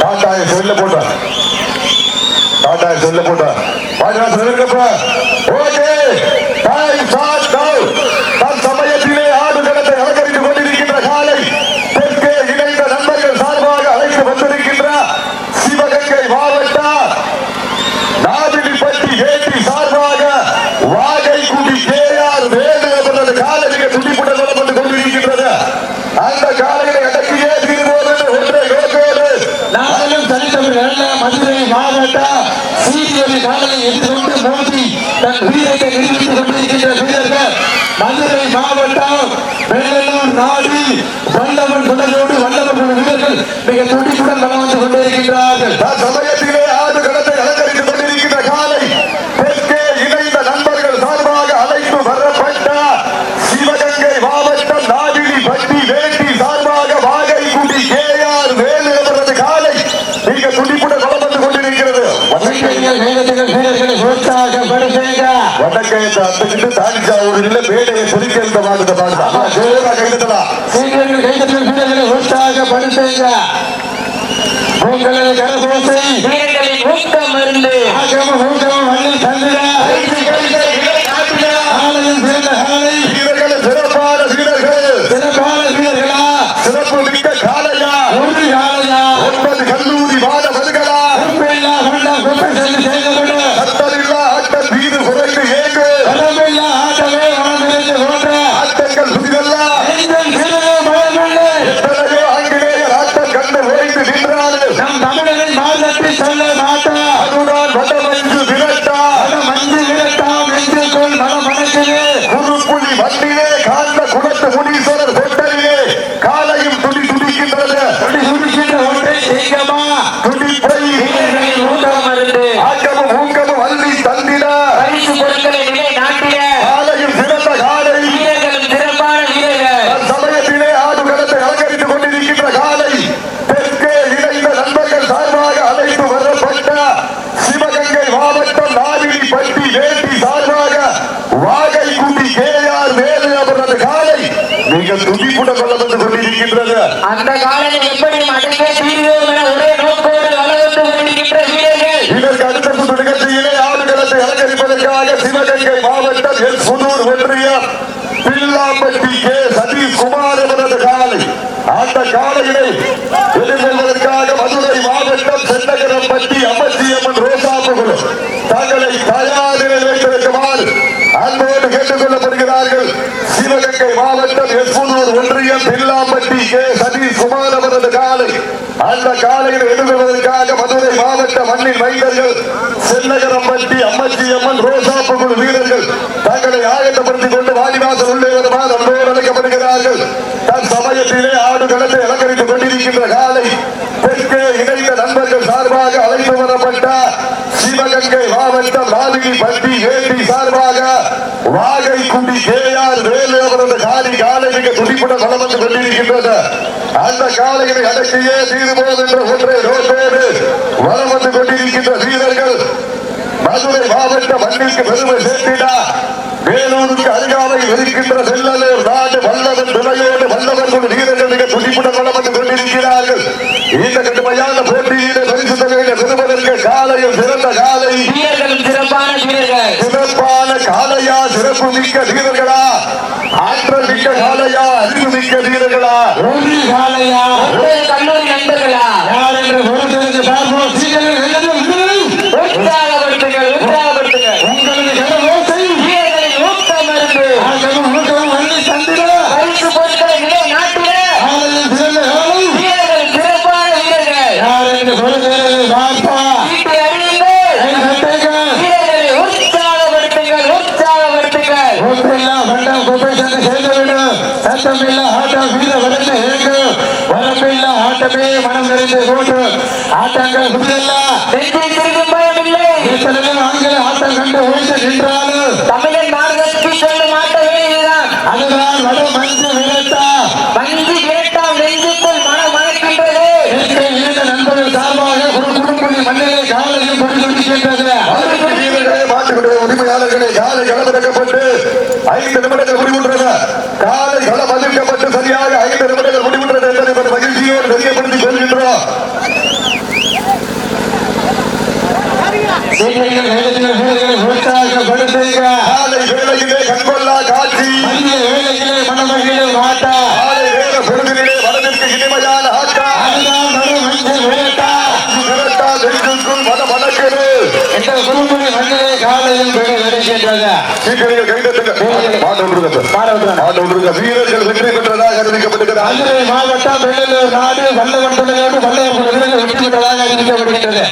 டாட்டாய சொல்ல போட்டா டாட்டாய சொல்ல போட்டா பாஜா சொல்லுங்கப்ப ஓகே டைம் ஸ்டார்ட் நவ தன் சமயத்திலே ஆடுகளத்தை அலங்கரித்துக் கொண்டிருக்கின்ற காலை தெற்கே இணைந்த நண்பர்கள் சார்பாக அழைத்து வந்திருக்கின்ற சிவகங்கை மாவட்ட நாதினிப்பட்டி ஏடி சார்பாக வாகைக்குடி கேஆர் வேலு அவரது காலை மிக துடிப்புடன் வலம் வந்து கொண்டிருக்கின்றது. அந்த காலையை அடக்கியே தீர்வோடு ஒன்றை நோக்கோடு நாங்களும் தனித்தமிழ் மதுரை மாவட்ட சீரியலை காலையை எதிர்கொண்டு மோதி தன் வீரத்தை நிரூபித்துக் கொண்டிருக்கின்ற வீரர்கள் மதுரை மாவட்டம் வெள்ளலூர் நாடு வல்லவன் குலையோடு வல்லவன் வீரர்கள் மிக துடிப்புடன் வலம் வந்து கொண்டிருக்கின்றார்கள். சமயத்திலே ஆடு களத்தை அலங்கரித்துக் கொண்டிருக்கின்ற காலை தெற்கே இணைந்த நண்பர்கள் சார்பாக அழைத்து வரப்பட்ட சிவகங்கை மாவட்டம் நாதினிப்பட்டி வேட்டி சார்பாக வாகைக்குடி கேஆர் வேலு அவரது காலை மிக துடிப்புடன் வலம் வந்து கொண்டிருக்கிறது. வடக்கையத்தை அத்துக்கிட்டு தாண்டிச்சா ஒரு நில மேடையை பொறிக்கின்ற மாதிரி பாடுதான் கைதலாம் உற்சாகப்படுத்துங்க. உங்களது கரகோசை வீரர்களின் ஊக்கம் மருந்து ஊக்கம் மண்ணில் தந்திட வீரர்கள் சிறப்பான வீரர்கள் சிறப்பான வீரர்களா சிறப்பு மிக்க காலையா ஒரு காலையா 9 கல்லூரி மாணவர்களா குப்பையில்லா கொண்ட குப்பை சென்று சேர்க்கப்படும் சத்தமில்லா ஆட்டம் வீடு குறைந்து ஏங்கு கடமையில்லா ஆட்டமே மனமிருந்து ஓட்ட ஆட்டங்கள் புதிதல்லா எங்கள் சிறுவே மழை எத்தனையோ ஆங்கிலேயர் ஆட்டம் கண்டு ஓய்ந்து நின்றார்கள். நம் தமிழரை மாதத்தை சொல்ல மாட்டா அதுதான் வடமஞ்சு விரட்டா மஞ்சு விரட்டாம் நெஞ்சுக்குள் மனமனத்திலே குறுப்புலி வண்டிலே காந்த குணத்து முனீஸ்வரர் தொட்டலிலே காலையும் துடி துடிக்கின்றது. சுடுகின்ற ஒன்றை செய்யமா துடிப்பை வீரர்களின் ஊக்கம் மருந்து ஆக்கமும் ஊக்கமும் அள்ளி தந்திட பரிசு பொருட்களை நிலை நாட்டிட காலையும் சிறந்த காலை வீரர்களும் சிறப்பான வீரர்கள் சமயத்திலே ஆடு களத்தை அலங்கரித்துக் கொண்டிருக்கின்ற காலை தெற்கே இணைந்த நண்பர்கள் சார்பாக அழைத்து வரப்பட்ட சிவகங்கை மாவட்டம் நாதினிப்பட்டி வேட்டி சார்பாக வாகைக்குடி கேஆர் வேலு அவரது காலை மிக துடிப்புடன் வலம் வந்து கொண்டிருக்கின்றது. அந்த காலையை எப்படி அடக்கே தீர்வோம் என ஒரே நோக்கோடு வலம் வந்து கொண்டிருக்கின்ற வீரர்கள் இதற்கு அடுத்த நிகழ்ச்சியிலே ஆடு களத்தை அலங்கரிப்பதற்காக சிவகங்கை மாவட்டம் எஸ் புதூர் ஒன்றியம் பில்லாம்பட்டி கே சதீஷ் குமார் அவரது காலை அந்த காலையினை எதிர்கொள்வதற்காக மதுரை மாவட்டம் சென்னகரம்பட்டி அம்மச்சியம்மன் ரோசாப்புகள் தங்களை தயார் நிலையில் வைத்திருக்குமாறு அன்போடு கேட்டுக் கொள்ளப்படுகிறார்கள். சிவகங்கை மாவட்டம் எஸ் புதூர் ஒன்றியம் பில்லாம்பட்டி கே சதீஷ் குமார் அவரது காலை அந்த காலையில் எதிர்கொள்வதற்காக மதுரை மாவட்ட மண்ணின் மைந்தர்கள் சென்னகரம்பட்டி அம்மச்சியம்மன் ரோசாப்புகள் வீரர்கள் தங்களை ஆயத்தப்படுத்திக் கொண்டு வாடிவாசல் உள்ளே வருமாறு அன்போடு அழைக்கப்படுகிறார்கள். தன் சமயத்திலே ஆடு களத்தை அலங்கரித்துக் கொண்டிருக்கின்ற காலை தெற்கே இணைந்த நண்பர்கள் சார்பாக அழைத்து வரப்பட்ட சிவகங்கை மாவட்டம் நாதினிப்பட்டி வேட்டி சார்பாக வாகைக்குடி கேஆர் வேலு அவரது காலை மிக துடிப்புடன் வலம் வந்து கொண்டிருக்கின்றது. அந்த காலையை அடக்கியே தீர்வோம் என்ற ஒன்றை நோக்கோடு வலம் வந்து கொண்டிருக்கின்ற வீரர்கள் மதுரை மாவட்ட மண்ணிற்கு பெருமை சேர்த்திட வேலூருக்கு அருகாமையில் இருக்கின்ற செல்லலூர் நாடு வல்லவன் துணையோடு வல்லவன் வீரர்கள் மிக துடிப்புடன் வலம் வந்து கொண்டிருக்கிறார்கள். இந்த கடுமையான போட்டியிலே பரிசு தொகையை பெறுவதற்கு காலையில் சிறந்த காலை வீரர்களும் சிறப்பான வீரர்கள் சிறப்பான காலையா சிறப்பு மிக்க வீரர்களா ஆற்றல் மிக்க காலையா அறிவு மிக்க வீரர்களா ஒரு காலையா கல்லூரி நண்பர்களா யார் என்று பொறுத்திருந்து பார்ப்போம். உற்சாகப்படுத்துங்கள் உற்சாகப்படுத்துங்கள் உங்களது கரகோசை வீரர்களின் ஊக்கம் மருந்து ஊக்கம் வந்து தந்திட பரிசு பொருட்களை நிலை நாட்டிட வீரர்கள் சிறப்பான வீரர்கள் யார் என்று பொறுத்திருந்து பார்ப்பா வீட்டை அறியுங்கள் வீரர்களை உற்சாகப்படுத்துங்கள் உற்சாகப்படுத்துங்கள் ஒன்றில்லா பண்டம் குப்பை சென்று சேர்ந்துவிடும் சத்தமில்லா ஆட்டம் வீர வளர்ந்து இயங்கும் வரம்பில்லா ஆட்டமே மனம் நிறைந்து கூட்டும் ஆட்டங்கள் புதியல்லா நெஞ்சில் திரும்பும் பயமில்லை ஆங்கில ஆட்டம் கண்டு ஓய்ந்து நின்றாலும் தமிழன் மார்க்கத்தை சொல்லும் ஆட்டமே இதுதான். அதுதான் வட மஞ்சு விரட்டா மஞ்சு விரட்டா நெஞ்சுக்குள் மனம் மணக்கின்றது. நண்பர்கள் சார்பாக குறுக்குடி மண்ணிலே காலையும் கொடி கொண்டிருக்கின்றது. உரிமையாளர்களை காலை களமிறக்கப்பட்டு 5 நிமிடங்கள் முடிவுற்றது. காலை களம் அதிர்க்கப்பட்டு சரியாக 5 நிமிடங்கள் முடிவுற்றது என்பதை மகிழ்ச்சியோடு தெரியப்படுத்திக் கொள்கின்றோம். பந்தயம் வருகின்றது. சீக்கிரம் கைதட்டுங்க. மாட்ட விட்டுருங்க சார். மாட்ட விட்டுருங்க. வீரர்கள் வெற்றி பெற்றதாக அறிவிக்கப்பட்டிருக்கிறார். மதுரை மாவட்டம் வெள்ளலூர் நாடு வல்லவன் துணையோடு வல்லையர் வெற்றி பெற்றதாக அறிவிக்கப்படுகின்றது.